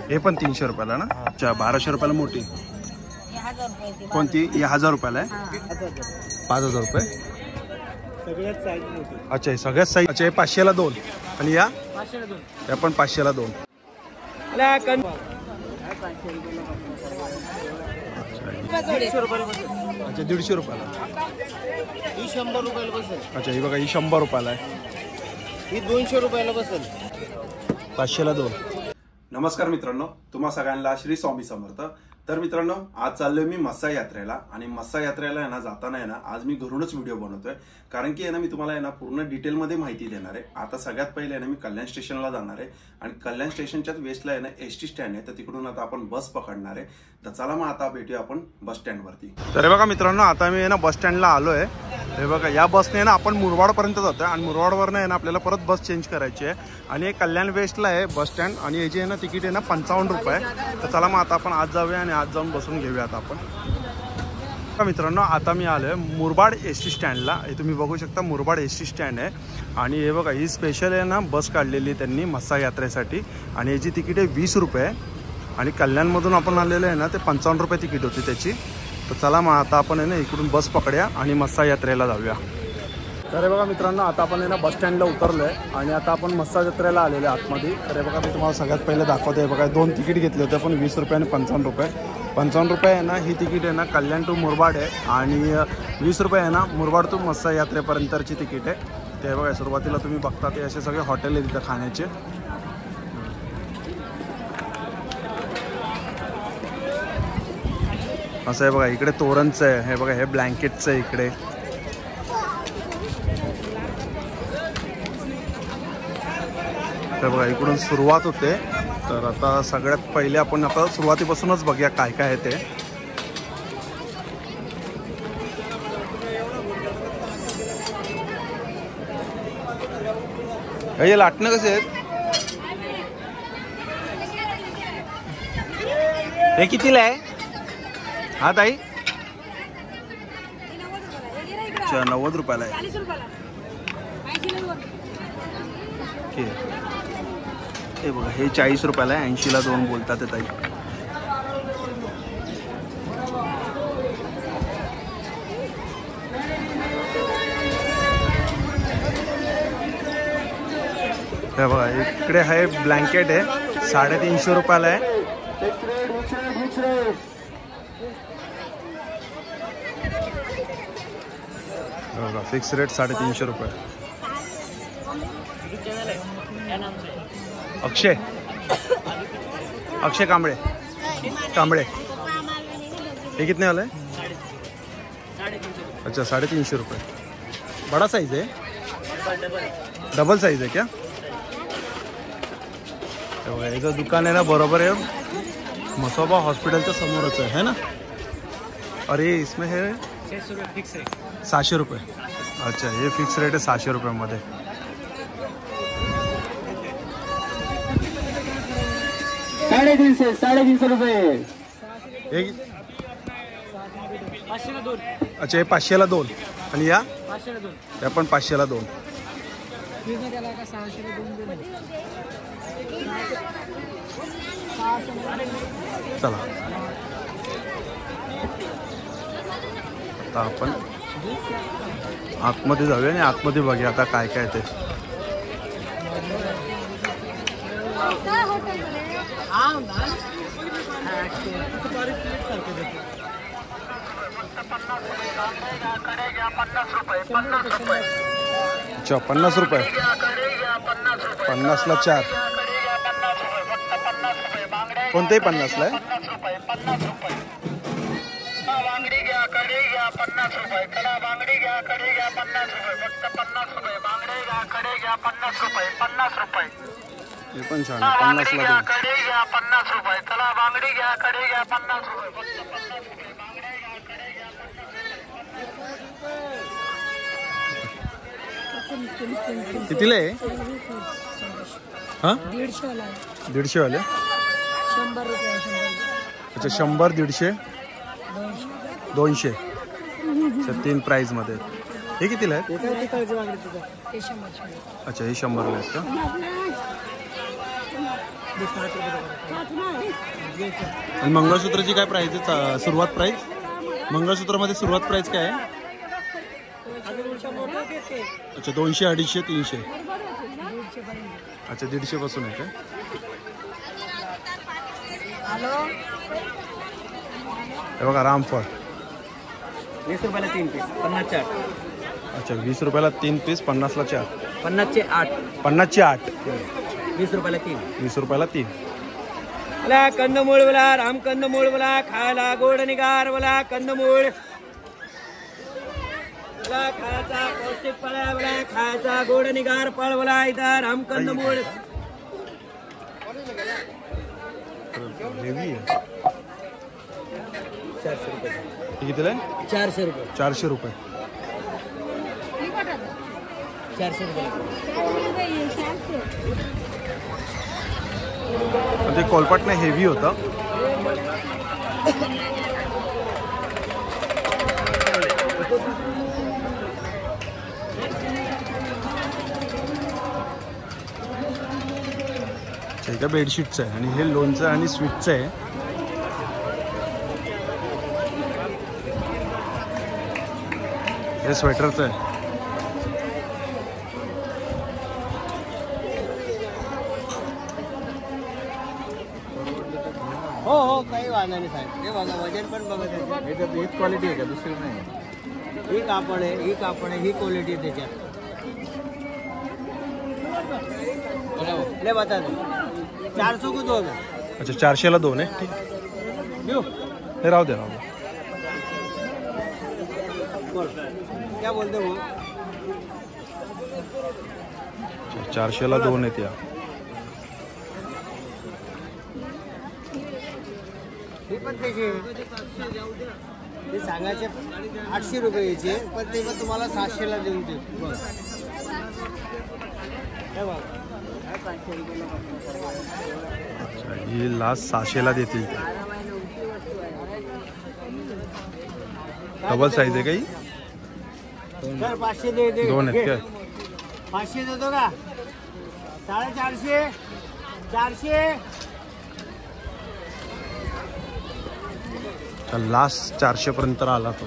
हे पण 300 रुपयाला ना. अच्छा 1200 रुपयाला मोठी कोणती? ही 1000 रुपयाला आहे. 5000 रुपये. अच्छा हे सगळ्यात साईज. अच्छा हे 500ला 2 आणि या या पण 500ला 2. अच्छा 150 रुपयाला. ही 100 रुपयाला बसेल. अच्छा ही बघा ही 100 रुपयाला आहे. ही 200 रुपयाला बसेल. 500ला 2. नमस्कार मित्रांनो, तुम्हा सगळ्यांना श्री स्वामी समर्थ. तर मित्रांनो आज चाललोय मी मस्सा यात्रेला आणि मस्सा यात्रेला आहे ना जाताना आहे ना आज मी घरूनच व्हिडिओ बनवतोय कारण की आहे ना मी तुम्हाला आहे ना पूर्ण डिटेलमध्ये माहिती देणार आहे. आता सगळ्यात पहिले आहे ना मी कल्याण स्टेशनला जाणार आहे आणि कल्याण स्टेशनच्याच वेस्टला आहे ना एसटी स्टँड आहे तर तिकडून आता आपण बस पकडणार आहे. तर चला मग आता भेटूया आपण बस स्टँड वरती. तर बघा मित्रांनो आता मी आहे ना बस स्टँडला आलोय. हे बघा या बसने ना आपण मुरबाड पर्यंत जातोय आणि मुरबाडवरनं आहे ना आपल्याला परत बस चेंज करायची आहे आणि कल्याण वेस्टला आहे बस स्टँड आणि याची आहे ना तिकीट आहे ना 55 रुपये. तर चला मग आता आपण आज जाऊया आणि आज जाऊन बसून घेऊया आता आपण. मित्रांनो आता मी आलोय मुरबाड एसटी स्टँडला. हे तुम्ही बघू शकता मुरबाड एसटी स्टँड आहे आणि हे बघा ही स्पेशल आहे ना बस काढलेली त्यांनी मस्सा यात्रेसाठी आणि याची तिकीट आहे 20 रुपये आणि कल्याणमधून आपण आलेलं आहे ना ते 55 रुपये तिकीट होती त्याची. तर चला मग आता आपण आहे ना इकडून बस पकड्या आणि मस्सा यात्रेला जाऊया. तर बघा मित्रांनो आता आपण आहे ना बस स्टँडला उतरलोय आणि आता आपण मस्सा यात्रेला आलेलो आहे आतमध्ये. तर बघा मी तुम्हाला सगळ्यात पहिले दाखवते. बघा 2 तिकीट घेतले होते पण 20 रुपये आणि 55 रुपये. 55 रुपये आहे ना ही तिकीट आहे ना कल्याण टू मुरबाड आहे आणि 20 रुपये आहे ना मुरबाड टू मस्सा यात्रेपर्यंतची तिकीट आहे. ते बघा सुरुवातीला तुम्ही बघता ते असे सगळे हॉटेल आहे तिथं खाण्याचे. असं आहे बघा इकडे तोरणचं आहे. हे बघा हे ब्लँकेटचं आहे इकडे. तर बघा इकडून सुरुवात होते. तर आता सगळ्यात पहिले आपण आता सुरुवातीपासूनच बघूया काय काय आहे ते. हे लाटणं कसे आहेत? हे कितीला आहे? हा ताई 90 रुपयाला आहे. हे बघा हे 40 रुपयाला आहे. 80ला 2 बोलतात ते ताई. हे बघा इकडे आहे ब्लँकेट आहे 350 रुपयाला आहे. बघा फिक्स रेट 350 रुपये. अक्षय कांबळे ये कितने वाला है? अच्छा 350 रुपये. बड़ा साइज है? डबल साइज है क्या? इधर दुकान है ना बरोबर है मसोबा हॉस्पिटलच्या समोरच है ना. और ये इसमें है 600 रुपये. अच्छा ये फिक्स रेट है 600 रुपयामध्ये. ₹350 रुपये. अच्छा हे 500ला 2 आणि या पण 500ला 2. चला आता आपण आतमध्ये जाऊया आणि आतमध्ये बघूया आता काय काय ते. अच्छा 50 रुपये. 50ला 4. कोणतेही 50ला आहे. हे पण छान आहे 50ला 2. कितीला आहे? हा 150 वाले. 100 रुपये. अच्छा 100 150 200. अच्छा 3 प्राइस मध्ये. हे कितीला आहे? अच्छा हे 100ला आहेत का? आणि मंगळसूत्राची काय प्राइस आहे? सुरुवात प्राइस मंगळसूत्रामध्ये सुरुवात प्राइस काय आहे? अच्छा 200, 250, 300. अच्छा 150 पासून आहे काय? हे बघा रामफळ 20 रुपयाला 3 पीस 50चे 8. अच्छा 20 रुपयाला 3 पीस 50ला 4. 50चे 8. 50चे 8. 20 रुपयाला 3. 20 रुपयाला 3. बोला कंदमूळ बोला रामकंदमूळ बोला खायला गोड निगार बोला कंदमूळ बोला खायचा पौष्टिक फळ आहे बोला खायचा गोड निगार फळ बोला इथं रामकंदमूळ. हेवी आहे. 400 रुपये. हे कितीला आहे? 400 रुपये. 400 रुपये. 400 रुपये. ते कोलपाटनं हेवी होतं. हे बेडशीटचं आहे आणि हे लोणचं आणि स्वीटचं आहे. हे स्वेटरचं आहे. हो काही वादा नाही साहेब. हे बघा वजन पण बघा त्याच्यात. हीच क्वालिटी आहे का दुसरी नाही? ही कापड आहे ही कापड आहे ही क्वालिटी आहे त्याच्यात. ले बता दे 400 को 2. अच्छा 400ला 2 आहे. ठीक देऊ हे राहू दे राहू दे. बोल क्या बोलते हो? 400ला 2 आहेत या. हे पण त्याचे ते सांगायचे 800 रुपये याचे पण ते पण तुम्हाला 700ला देऊन देतो. अच्छा ही लास्ट 600ला देतील. डबल साईज आहे काही? 500 दे दे. 2 आहेत काय? 500 देतो का? 450. 400. लास्ट 400 पर्यंत आला तो.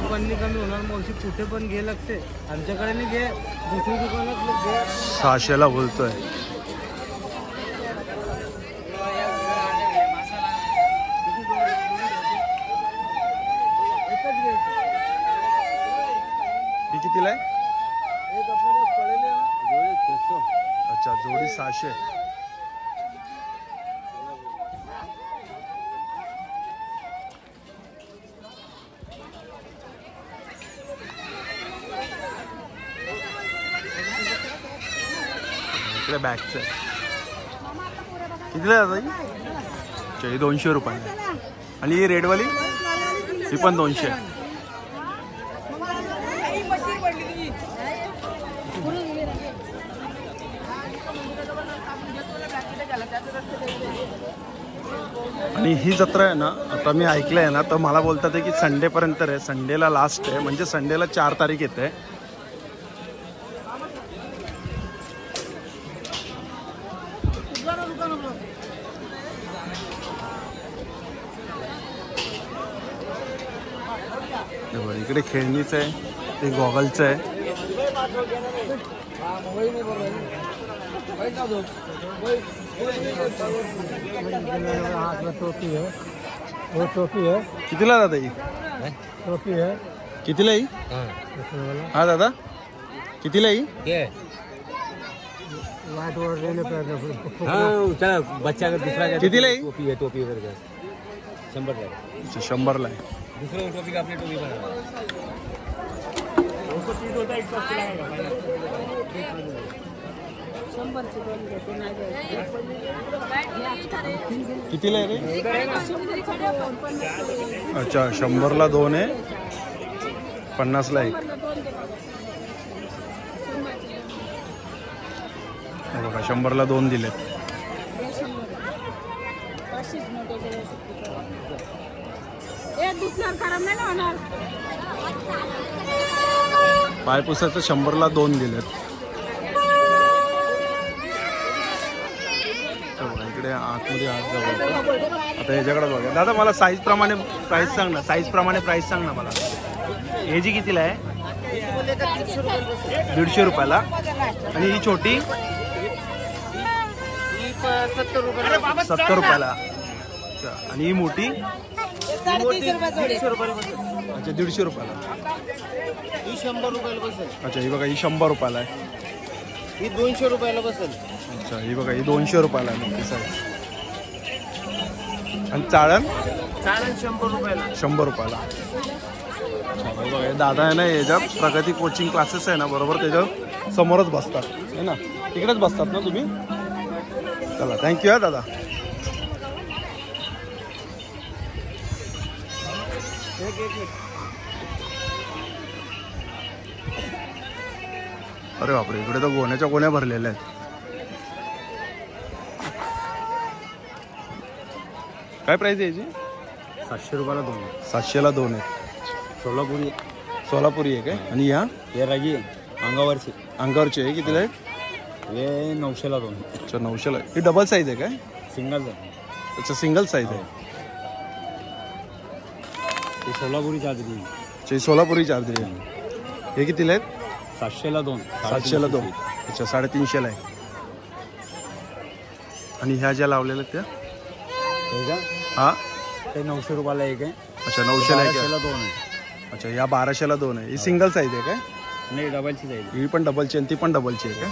कमी होणार मावशी कुठे पण घे लागते आमच्याकडे नाही घे दुसरी दुकानात घे. 600ला बोलतोय. ही कितीला आहे? अच्छा जोडी 600. इकडे बॅगचं आहे. कितीला आहे दादा? अच्छा ही 200 रुपये. आणि ही रेडवाली ही पण 200. आणि ही जत्रा आहे ना आता मी ऐकलं आहे ना तर मला बोलतात आहे की संडेपर्यंत आहे. संडेला लास्ट आहे म्हणजे संडेला 4 तारीख येते. इकडे खेळणीचं आहे ते गॉगलचं आहे. टोपी है वो टोपी है. कितीला दादा ही? टोपी है. कितीला ही? हा दादा कितीला ही? वाइट और लेने पे हाँ चला बच्चा का दूसरा कितीला ही? टोपी है टोपी वगैरह 100 ला. अच्छा 100ला आहे. दूसरा टोपी का अपनी टोपी बना 230 होता 100 कितीला आहे रे? अच्छा 100ला 2 आहे 50ला 1. बघा 100ला 2 दिलेत. दुसरा पायपुसाचं 100ला 2 दिलेत. इकडे आतमध्ये आत जाऊ. आता याच्याकडे बघा दादा, मला साईज प्रमाणे प्राइस सांग ना. साईज प्रमाणे प्राइस सांग ना मला. हे जी कितीला आहे? 150 रुपयाला. आणि ही छोटी 70 रुपये. 70 रुपयाला. अच्छा. आणि ही मोठी? 150 रुपये. अच्छा 150 रुपयाला. ही 100 रुपयाला बसेल. अच्छा ही बघा, ही 100 रुपयाला आहे. ही 200 रुपयाला बसेल. अच्छा ही बघा, ही 200 रुपयाला आहे मोठी साईज. आणि चाळण? चाळण 100 रुपयाला. 100 रुपयाला. अच्छा बघा, हे दादा आहे ना, याच्या प्रगती कोचिंग क्लासेस आहे ना, बरोबर त्याच्या समोरच बसतात आहे ना. तिकडेच बसतात ना तुम्ही? चला थँक्यू हा दादा. अरे बापरे, इकडे तर गोण्याच्या गोण्या भरलेल्या आहेत. काय प्राइस आहे याची? 700 रुपयाला 2. 700ला 2 आहेत. सोलापुरी. सोलापुरी आहे काय? आणि या हे रागी अंगावरची. अंगावरची आहे. कितीला आहे? हे 900ला 2. अच्छा 900ला. ही डबल साईज आहे काय? सिंगल. अच्छा सिंगल साईज आहे. हे सोलापुरी चादरी. अच्छा सोलापुरी चादरी आहे. हे कितीला आहेत? 700ला 2. 700ला 2. अच्छा 350ला आहे. आणि ह्या ज्या लावलेल्या त्या? हे का? हा ते 900 रुपयाला एक आहे. अच्छा 900ला आहे. 2 आहे. अच्छा या 1200ला 2 आहे. ही सिंगल साईज आहे काय? नाही डबलची जाईल. ही पण डबलची आणि ती पण डबलची आहे काय?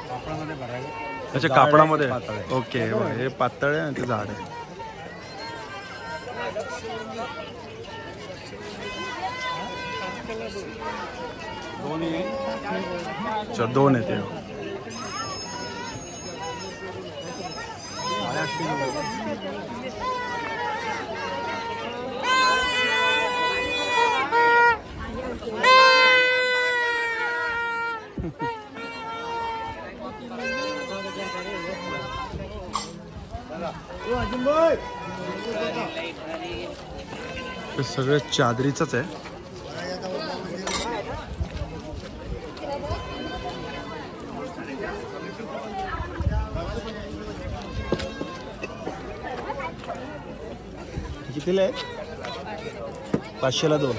कापडामध्ये भरायला. अच्छा कापडामध्ये. ओके हे पातळ आहे आणि ते जाड आहे. अच्छा 2 आहे ते. हे सगळं चादरीचंच आहे. कितीला आहे? 500ला 2.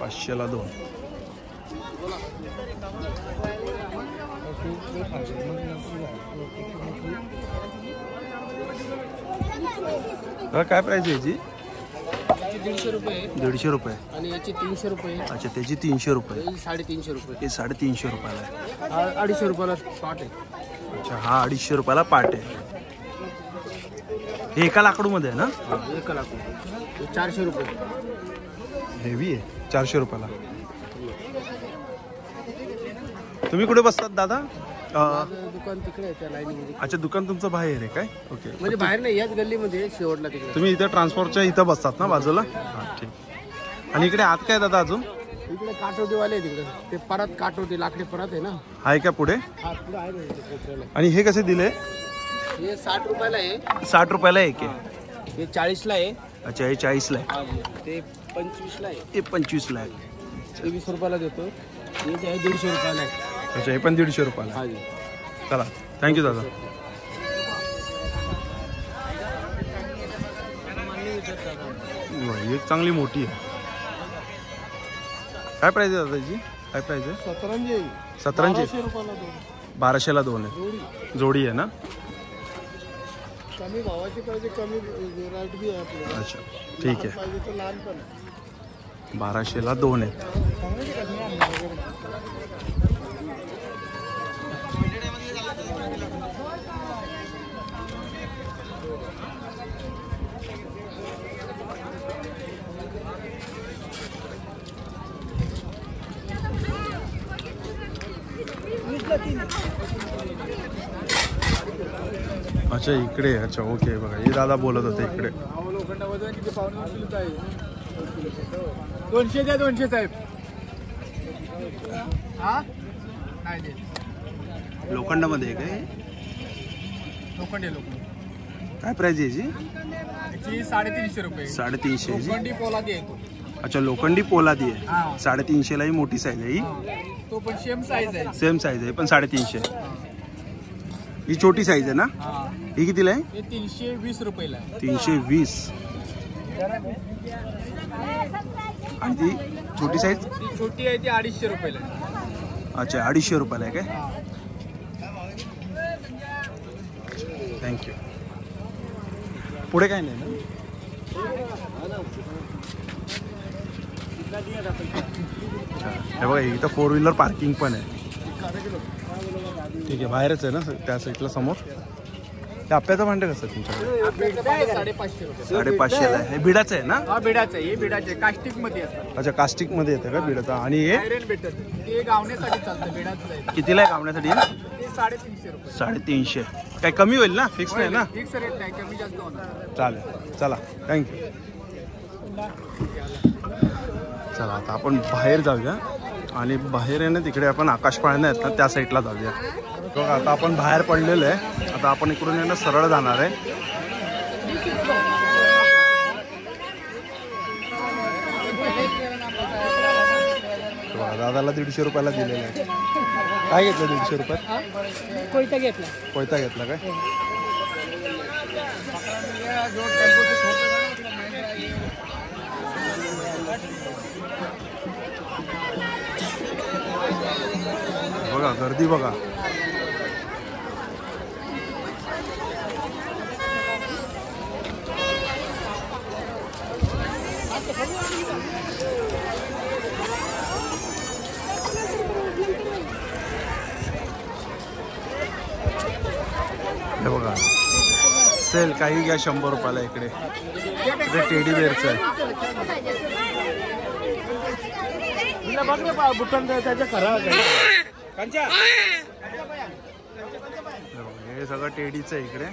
500ला 2. काय प्राइस आहे याची? 150 रुपये. 150 रुपये. आणि याची 300 रुपये. अच्छा त्याची 300 रुपये. 350 रुपये. हे 350 रुपयाला आहे. 250 रुपयाला पाट आहे. अच्छा हा 250 रुपयाला पाट आहे. हे एका लाकडूमध्ये आहे ना? एका लाकूड. 400 रुपये. हेवी आहे. 400 रुपयाला. तुम्ही कुठे बसतात दादा? दुकान तिकडे आहे त्या लाईनीमध्ये. अच्छा दुकान तुमचं बाहेर आहे काय? ओके. म्हणजे बाहेर नाही, याच गल्लीमध्ये शेवटला तिकडे. तुम्ही इथे ट्रान्सपोर्टच्या इथं बसतात ना बाजूला? हां ठीक. आणि इकडे आत काय दादा अजून? इकडे काटोटीवाले तिकडे. ते परत काटोटी लाकडी परत आहे ना. आहे का पुढे? हा पुढे आहे ना कोपऱ्याला. आणि हे कसे दिले? हे 60 रुपयाला आहे. 60 रुपयाला एक आहे. हे 40ला आहे. अच्छा हे 40ला आहे. ते 25ला आहे. ते 25ला आहे. ते 20 रुपयाला देतो. हे जे आहे 150 रुपयाला आहे. अच्छा हे पण 150 रुपयाला. हा जी. चला थँक्यू दादा. एक चांगली मोठी आहे. काय प्राइस आहे दादाची? काय प्राइस आहे? 17 1700 रुपयाला 1200ला 2 आहे. जोडी आहे ना? कमी भावाची पाहिजे, कमी रेट बी आहे आपल्याला. अच्छा ठीक आहे. पाहिजे तर लहान पण आहे. 1200ला 2 आहे. अच्छा इकडे. अच्छा ओके बघा हे दादा बोलत होते इकडे. 200 द्या. 200 साहेब. हा नाही दे. लोखंडामध्ये आहे काय? लोखंड आहे. लोखंड काय प्राइस आहे याची? 350 रुपये. 350 ची. लोखंडी पोलादी आहे तो. अच्छा लोखंडी पोलादी आहे. हा. 350 ला ही मोठी साईज आहे ही. तो पण सेम साईज आहे. सेम साईज आहे पण 350. ही छोटी साईज आहे ना? ही कितीला आहे? हे 320 रुपयाला. 320. आणि ती छोटी साईज? ती छोटी आहे ती 250 रुपयाला. अच्छा 250 रुपयाला आहे काय? थँक्यू. पुढे काय नाही ना? हे बघा इथं 4 व्हीलर पार्किंग पण आहे. ठीक आहे बाहेरच आहे ना त्या साईडला समोर. हे आप्याचं भांडं कसं आहे तुमच्याकडे? 550 रुपये. 550 ला आहे. हे बिडाचं आहे ना? हा बिडाचं आहे. हे बिडाचे कास्टिक मध्ये असतात. अच्छा कास्टिक मध्ये येतं का बिडाचं? आणि हे आयरन भेटत ते गावण्यासाठी चालतं. बिडाचं आहे कितीला आहे कामण्यासाठी? ते 350 रुपये. 350. काही कमी होईल ना? फिक्स नाही ना? फिक्स रेट नाही कमी जास्त होणार. चालेल चला थँक्यू. चला आता आपण बाहेर जाऊया आणि बाहेर आहे ना तिकडे आपण आकाश पाळणे आहेत ना त्या साईडला जाऊया. बघा आता आपण बाहेर पडलेलो आहे. आता आपण इकडून आहे ना सरळ जाणार आहे. दादाला 150 रुपयाला दिलेलं आहे. काय घेतलं 150 रुपयात? कोयता घेतला. कोयता घेतला काय? बघा गर्दी बघा. हे बघा सेल काही घ्या 100 रुपयाला. इकडे टेडी बेअरचं आहे. हे सगळं टेडीचं आहे इकडे.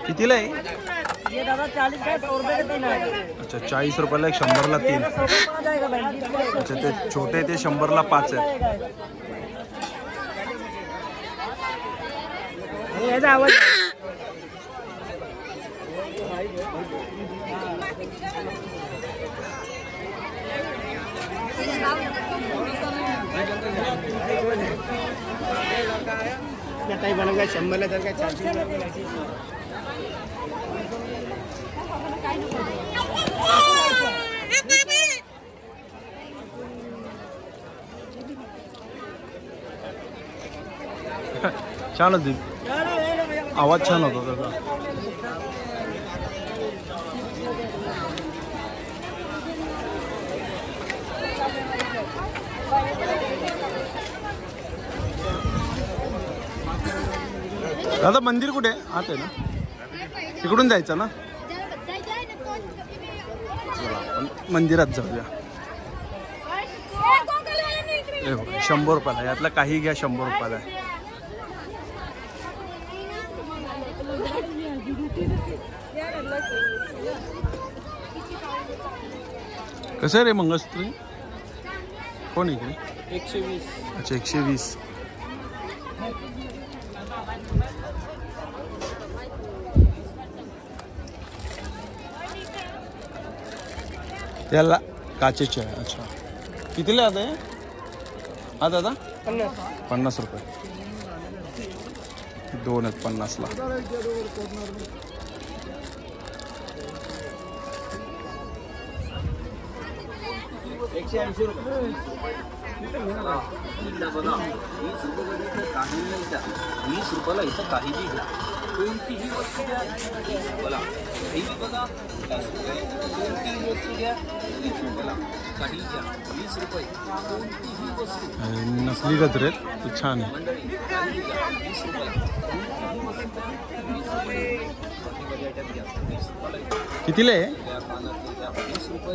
कितीला आहे? ये दादा 40 का 100 रुपये का 3 है. अच्छा 40 रुपयाला एक, 100 ला 3. जाएगा भाई. अच्छा ते छोटे ते 100 ला 5 आहेत. याचा आवाज ताई बनवगा 100 ला तर काय 400 छान होती. आवाज छान होता त्याचा. दादा मंदिर कुठे आहे? आत आहे ना? तिकडून जायचं ना? चला आपण मंदिरात जाऊया. 100 रुपयाला. यातला काही घ्या 100 रुपयाला आहे. कसं रे मंगळसूत्र? कोण इकडे? 120. अच्छा 120. याला काचेचे आहे. अच्छा कितीला आता आहे? हा दादा 50 रुपये. 2 आहेत 50 ला. नकली गजरे आहेत छान आहे. कितीला आहे?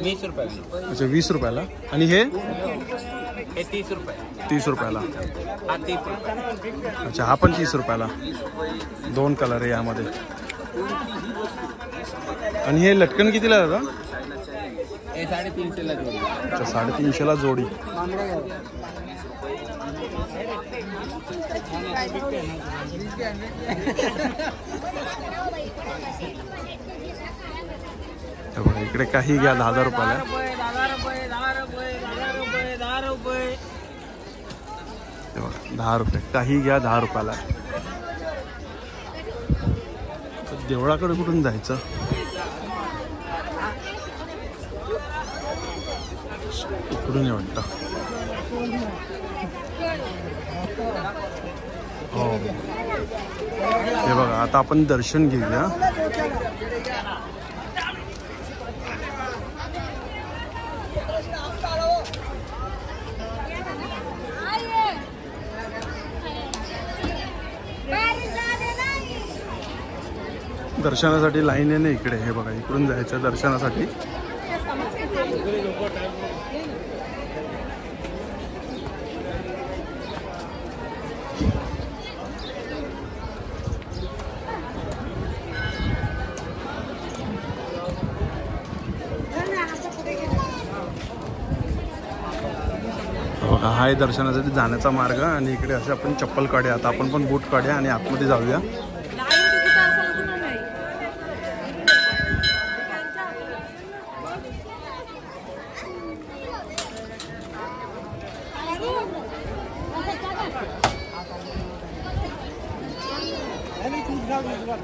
20 रुपये. अच्छा 20 रुपयाला. आणि हे 30 रुपये. 30 रुपयाला. हा 30 रुपये. अच्छा हा पण 30 रुपयाला. 2 कलर आहे यामध्ये. आणि हे लटकन कितीला दादा? हे 350 ला जोडी. अच्छा 350 ला जोडी. हे बघा, इकडे काही घ्या 10,000 रुपयाला. 10 रुपये 10 रुपये 10 रुपये 10 रुपये. हे बघा 10 रुपये, काही घ्या 10 रुपयाला. देवळाकडे कुठून जायचं? इकडून वाटतं. हो, हे बघा आता आपण दर्शन घेऊया. दर्शनासाठी लाईन आहे ना इकडे. हे बघा इकडून जायचं दर्शनासाठी. बघा हा आहे दर्शनासाठी जाण्याचा मार्ग. आणि इकडे असे आपण चप्पल काढूया. आता आपण पण बूट काढूया आणि आतमध्ये जाऊया.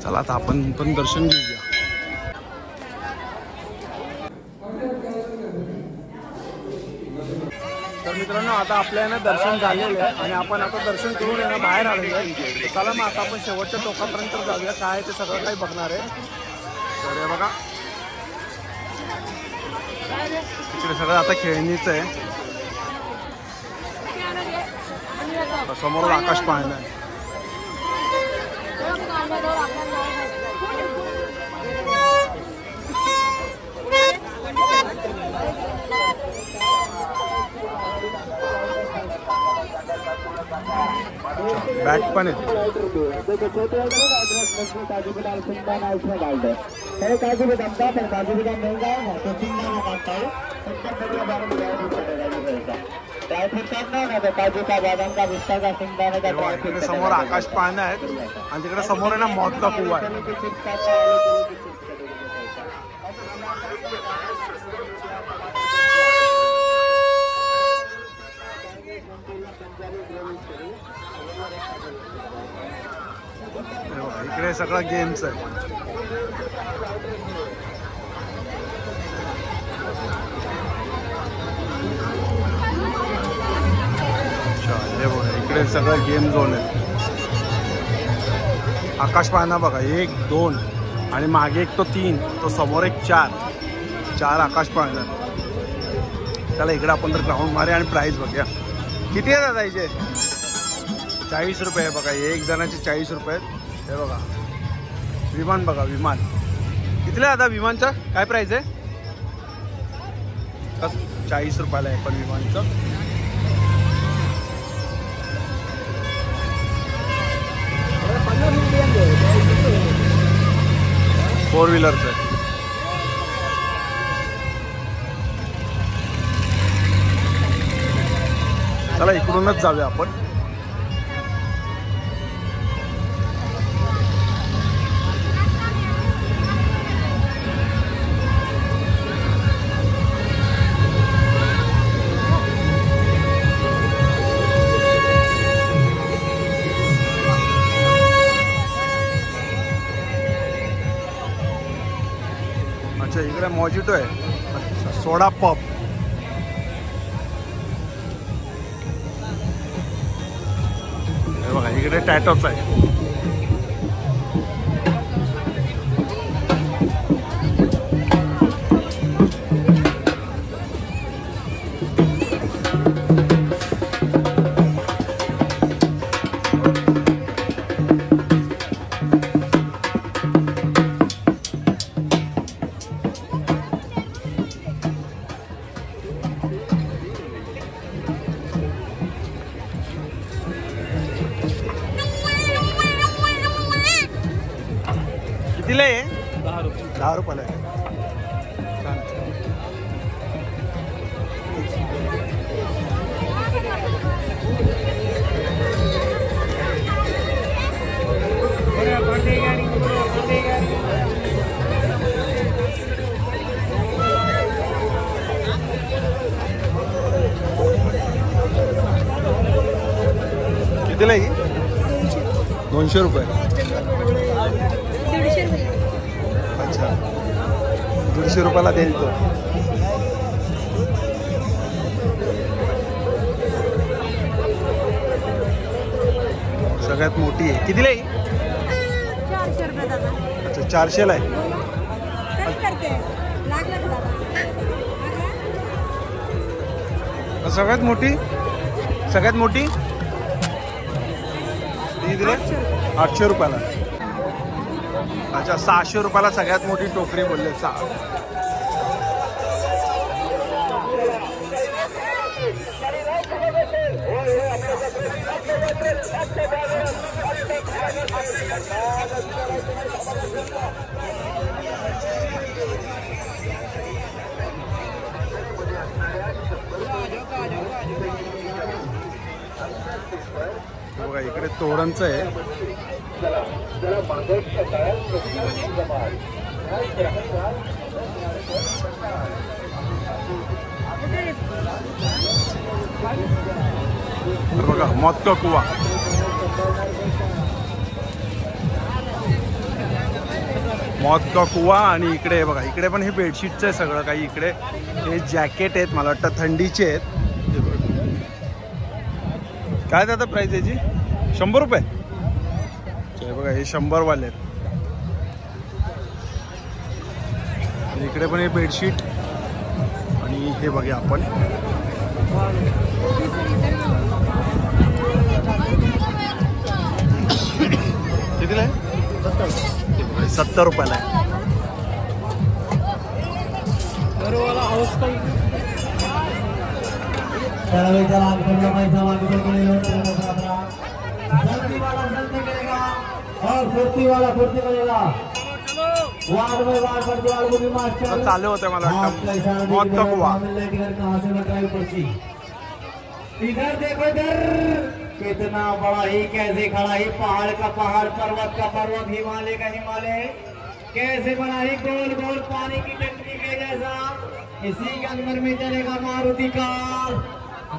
चला आता आपण पण दर्शन घेऊया. तर मित्रांनो आता आपल्या दर्शन झालेलं आहे आणि आपण आता दर्शन करून बाहेर आलेलो आहे. चला मग आता आपण शेवटच्या टोकापर्यंत जाऊया. काय आहे ते सगळं काही बघणार आहे. तर हे बघा इकडे सगळं आता खेळणीच आहे. समोर आकाश पाळणं आहे. बॅट पण आहे. काजू बदाम सिंगाना इसमें डाल दो. है काजू बदाम का, पर काजू बदाम महंगा है तो सिंगाना काटता है. 70 बार में ड्राई फ्रूट का ड्राई फ्रूट काटना ना तो काजू का, बादाम का, पिस्ता का, सिंगाना का ड्राई फ्रूट. समोर आकाश पाळणं आहे आणि तिकडे समोर आहे ना मौत का कुवा आहे. इकडे सगळं गेम्स आहे. हे बघा इकडे सगळं गेम झोन आहे. आकाश पाळणा बघा 1 2 आणि मागे एक तो 3, तो समोर एक 4 आकाश पाळणा. त्याला इकडे आपण तर ग्राउंड मारे आणि प्राईज बघूया. किती आहे दादा इथे? 40 रुपये आहे बघा. एक जणाचे 40 रुपये. हे बघा विमान बघा, विमान कितीला आहे आता? विमानचा काय प्राईस आहे? 40 रुपयाला आहे पण विमानचं. फोर व्हीलरचं आहे. चला इकडूनच जाऊया आपण. अच्छा इकडे मॉजिटो आहे. सोडा पॉप. हे बघा इकडे टॅटोच आहे. कितीला आहे? 10 रुपयाला आहे. कितीला आहे? 200 रुपये. अच्छा 150 रुपयाला देईल तो. सगळ्यात मोठी आहे. कितीला आहे? 400 रुपये दादा. अच्छा 400ला आहे. सगळ्यात मोठी दिले 800 रुपयाला. अच्छा 600 रुपयाला सगळ्यात मोठी टोकरी बोलले. बघा इकडे तोरणचं आहे. बघा मौत का कुवा. मौत का कुवा. आणि इकडे बघा इकडे पण हे बेडशीटचं आहे सगळं काही. इकडे हे जॅकेट आहेत मला वाटतं थंडीचे आहेत. काय दादा प्राइस याची? 100 रुपये. बघा हे 100 वाले आहेत. इकडे पण हे बेडशीट. आणि हे बघा आपण कितीला आहे? 70 रुपयाला आहे. चालू होते मला इधर देखो इधर कितना बड़ा ही कैसे खड़ा है. पहाड़ का पहाड़, पर्वत का पर्वत, हिमालय का हिमालय कैसे बना है. गोल गोल पानी की टंकी के जैसा. इसी के अंदर में चलेगा मारुति कार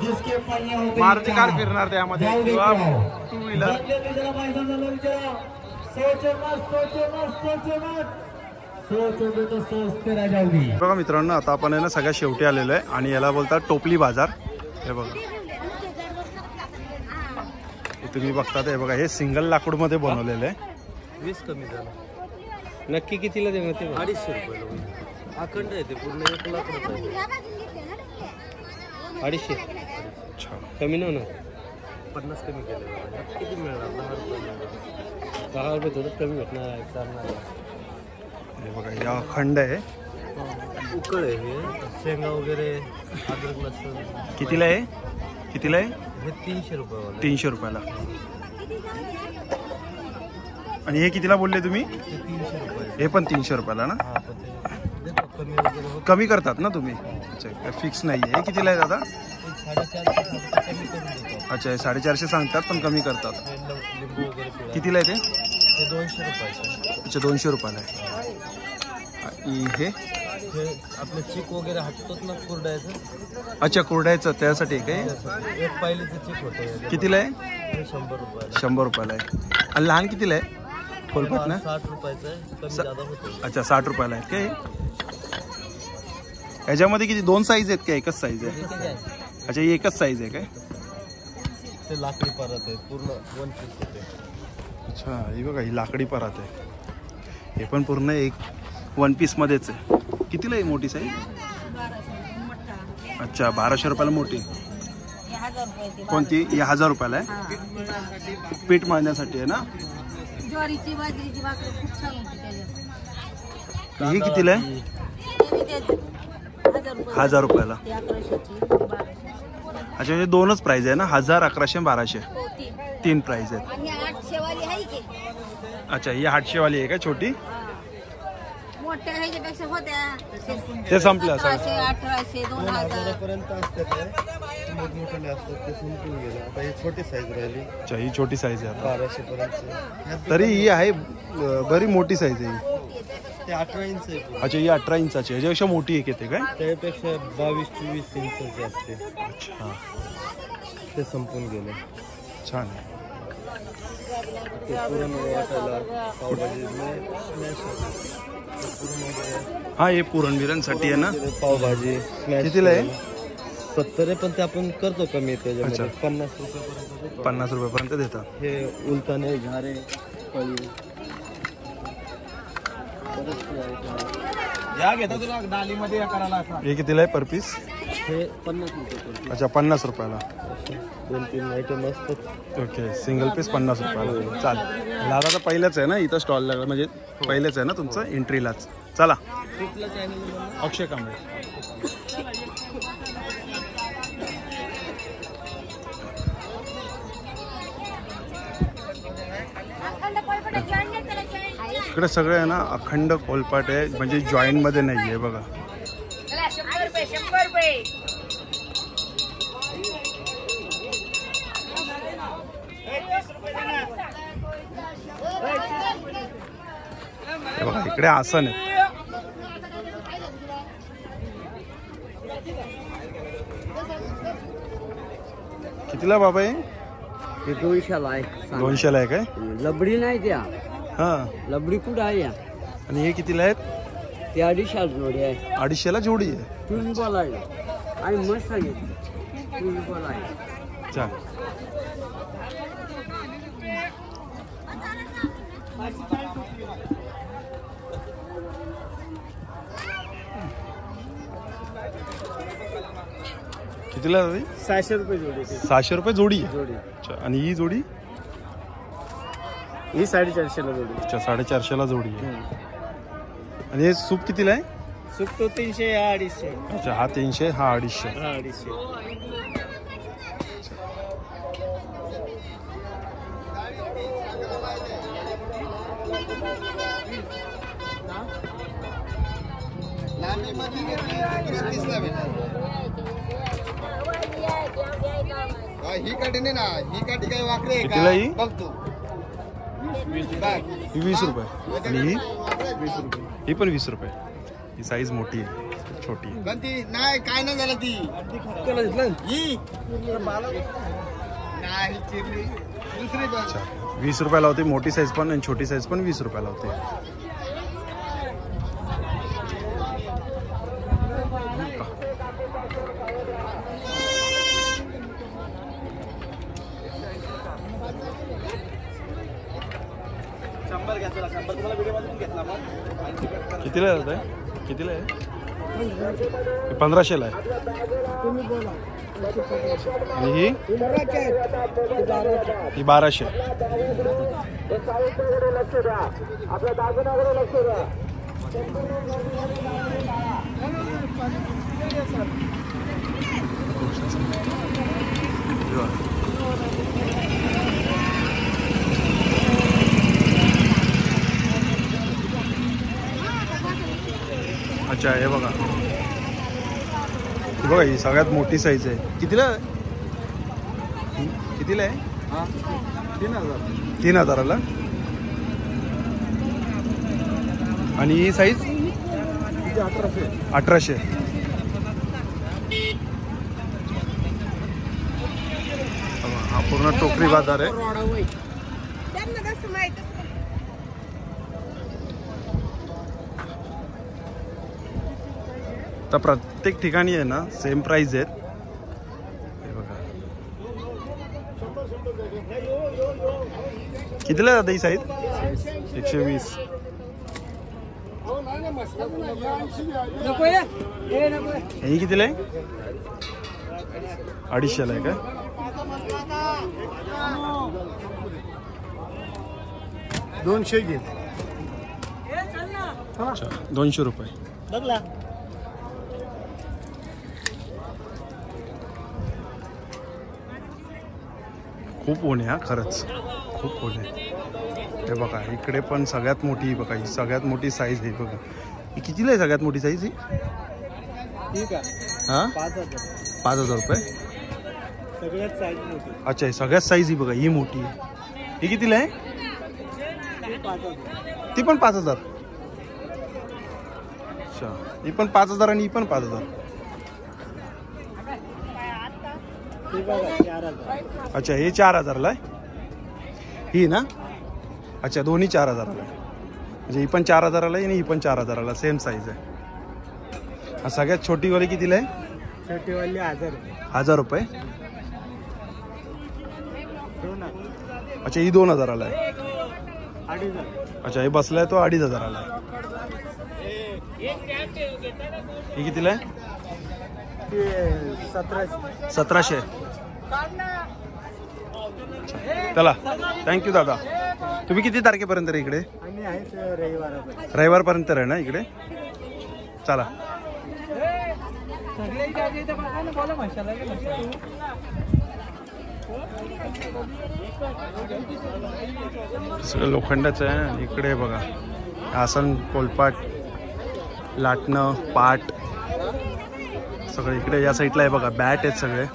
जिसके पहिए होते. मारुति कार फिरणार त्यामध्ये किंवा टू व्हीलर. सोचो मत सोचोगे तो सोचते रह जाओगी. बघा मित्रांनो आता आपण आहे ना सगळ्या शेवटी आलेलो आहे. आणि याला बोलतात टोपली बाजार. हे बघा तुम्ही बघता ते बघा हे सिंगल लाकूड मध्ये बनवलेलं आहे. 20 कमी झालं. नक्की कितीला देणार ते? 250 रुपये. अखंड आहे ते पूर्ण 1 लाकूड आहे. 250. अच्छा कमी नाही होणार. 50 कमी केलं. किती मिळणार? 10 रुपये. 10 रुपये थोडं कमी भेटणार. हे बघा या अखंड आहे. उकळ आहे हे. शेंगा वगैरे अद्रक लसूण. कितीला आहे? कितीला आहे? हे 300 रुपये. 300 रुपयाला. आणि हे कितीला बोलले तुम्ही? 300 रुपये. हे पण 300 रुपयाला ना? कमी वगैरे कमी करतात ना तुम्ही? अच्छा काय फिक्स नाही आहे. हे कितीला आहे दादा? 450. अच्छा हे 450 सांगतात पण कमी करतात. लिंबू वगैरे कितीला आहे ते? 200 रुपये. अच्छा 200 रुपयाला आहे. हे आपलं चिक वगैरे हटतोच ना कुरडायचं. अच्छा कुरडायचं त्यासाठी काय? एक पायलीचं चिक होतं. कितीला आहे? 100 रुपये. 100 रुपयाला आहे. आणि लहान कितीला आहे? फुलपट ना? 60 रुपयाचं आहे. कमी जादा होतं. अच्छा 60 रुपयाला आहे काय? याच्यामध्ये किती 2 साईज आहेत का एकच साईज आहे? अच्छा ही एकच साईज आहे काय? ते लाकडी परत आहे पूर्ण 1 पीस होते. अच्छा ही बघा ही लाकडी परात आहे. हे पण पूर्ण एक 1 पीस मध्येच आहे. कितीला आहे मोठी साईज? अच्छा 1200 रुपयाला मोठी. कोणती? ही 1000 रुपयाला आहे. पीठ मळण्यासाठी आहे ना? ज्वारीची बाजरीची भाकरी खूप छान होती त्याच्यात. ही कितीला आहे? 1000 रुपयाला. अच्छा हे 2च प्राइस आहे ना? 1000, 1100, 1200 3 प्राइस आहेत. अच्छा ही 800 वाली आहे का छोटी? मोठ्या ह्याच्यापेक्षा होत्या ते संपलं. 1700, 1800, 2000 पर्यंत असतात. मोठमोठे असतात ते संपून गेले. आता ही छोटी साईज राहिली. अच्छा ही छोटी साईज आहे आता. 1200 पर्यंत. तरी ही आहे बरी मोठी साईज आहे. ते 18 इंच आहे. अच्छा ही 18 इंचाची आहे. याच्यापेक्षा मोठी आहे किती काय? त्यापेक्षा 22-24 इंचाची असते. अच्छा ते संपून गेले. छान आहे. हा हे पुरणबिरांसाठी आहे ना. पावभाजी कितीला आहे? 70 आहे, पण ते आपण करतो कमी त्याच्यामध्ये. अच्छा. 50 रुपये 50 रुपयापर्यंत देतात. हे उलताने झारे पळी या घेता तुला डालीमध्ये या करायला असा. हे कितीला आहे पर पीस? हे 50 रुपये. अच्छा 50 रुपयाला. 2-3 आयटम असतात. ओके सिंगल पीस 50 रुपयाला. चालेल. दादा तर पहिलेच आहे ना इथं स्टॉल लागला, म्हणजे पहिलेच आहे ना तुमचं एंट्रीलाच. चला. कुठलं चॅनल? अक्षय कांबळे. इकडे सगळे आहे ना अखंड कोलपाट आहे, म्हणजे जॉईंट मध्ये नाही आहे बघा. 100 रुपये 100 रुपये. हे बघा इकडे आसन आहे. कितीला बाबा हे? 200ला आहे. 200ला आहे काय? लबडी नाही त्या. हा. लबडी कुठं आहे या? आणि हे कितीला आहेत? ते 250 जोडी आहे. 250ला जोडी आहे. तुम्ही बोला आणि मस्त सांगितलं. तुम्ही बोला आहे. चाल. कितीला आहे? 600 रुपये जोडी. 600 रुपये जोडी आहे. जोडी. अच्छा. आणि ही जोडी? ही 450ला जोडी. अच्छा 450ला जोडी आहे. आणि हे सूप कितीला आहे? सूप तो 300 250. अच्छा हा 300 हा 250. 250. ही काठी नाही ना, ही काठी काय वाकडी आहे कितीला ही? बघ तू. ही 20 रुपये. आणि ही? 20 रुपये. ही पण 20 रुपये. ही साईज मोठी आहे, छोटी आहे. पण ती नाही, काय नाही झालं ती. ही नाही चिरली दुसरी बघ. अच्छा 20 रुपयाला होती मोठी साईज पण, आणि छोटी साईज पण 20 रुपयाला होती. कितीला आहे? कितीला आहे? 1500ला आहे. आणि ही? ही 1200. आपल्या दागिन्याकडे लक्ष द्या. अच्छा हे बघा, हे बघा ही सगळ्यात मोठी साईज आहे. कितीला? कितीला आहे? 3000ला. आणि ही साईज 1800. हा पूर्ण टोकरी बाजार आहे. तर प्रत्येक ठिकाणी आहे ना सेम प्राइस आहेत. हे बघा कितीला जाते ही साईज? 120. ही कितीला आहे? 250ला आहे का? $200 अच्छा 200 रुपये. बघला. खूप ऊन आहे हा, खरंच खूप ऊन आहे. हे बघा इकडे पण सगळ्यात मोठी बघा, ही सगळ्यात मोठी साईज आहे बघा. ही कितीला आहे सगळ्यात मोठी साईज ही? ठीक आहे. हां 5000 रुपये. सगळ्यात साईज मोठी. अच्छा ही सगळ्यात साईज ही बघा, ही मोठी आहे. ही कितीला आहे? ती पण 5000. अच्छा ही पण 5000 आणि ही पण 5000. अच्छा हे 4000ला आहे. ही ना? अच्छा, दोन्ही 4,000ला आहे. म्हणजे ही पण 4,000ला आहे आणि ही पण 4,000ला, सेम साईज आहे. सगळ्यात छोटी वाली कितीला आहे? छोटीवाली 1000 रुपये. 1000 रुपये. अच्छा, ही 2000ला आहे. 2,500. अच्छा, हे बसलाय तो 2,500ला आहे. ही कितीला आहे? ते 1700. 1700. चला, थँक्यू दादा. तुम्ही किती तारखेपर्यंत रे इकडे? आणि आहेत रविवारापर्यंत. रविवारपर्यंत आहे ना इकडे? चला. सगळं लोखंडाचं आहे. आणि इकडे बघा आसन, कोलपाट, लाटणं, पाट सगळं इकडे या साईडला आहे बघा. बॅट आहेत सगळे.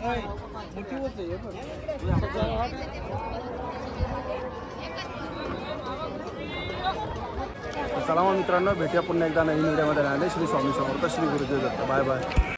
चला मग मित्रांनो, भेटूया पुन्हा एकदा नवीन व्हिडिओमध्ये. श्री स्वामी समर्थ, श्री गुरुदेव दत्त. Bye bye.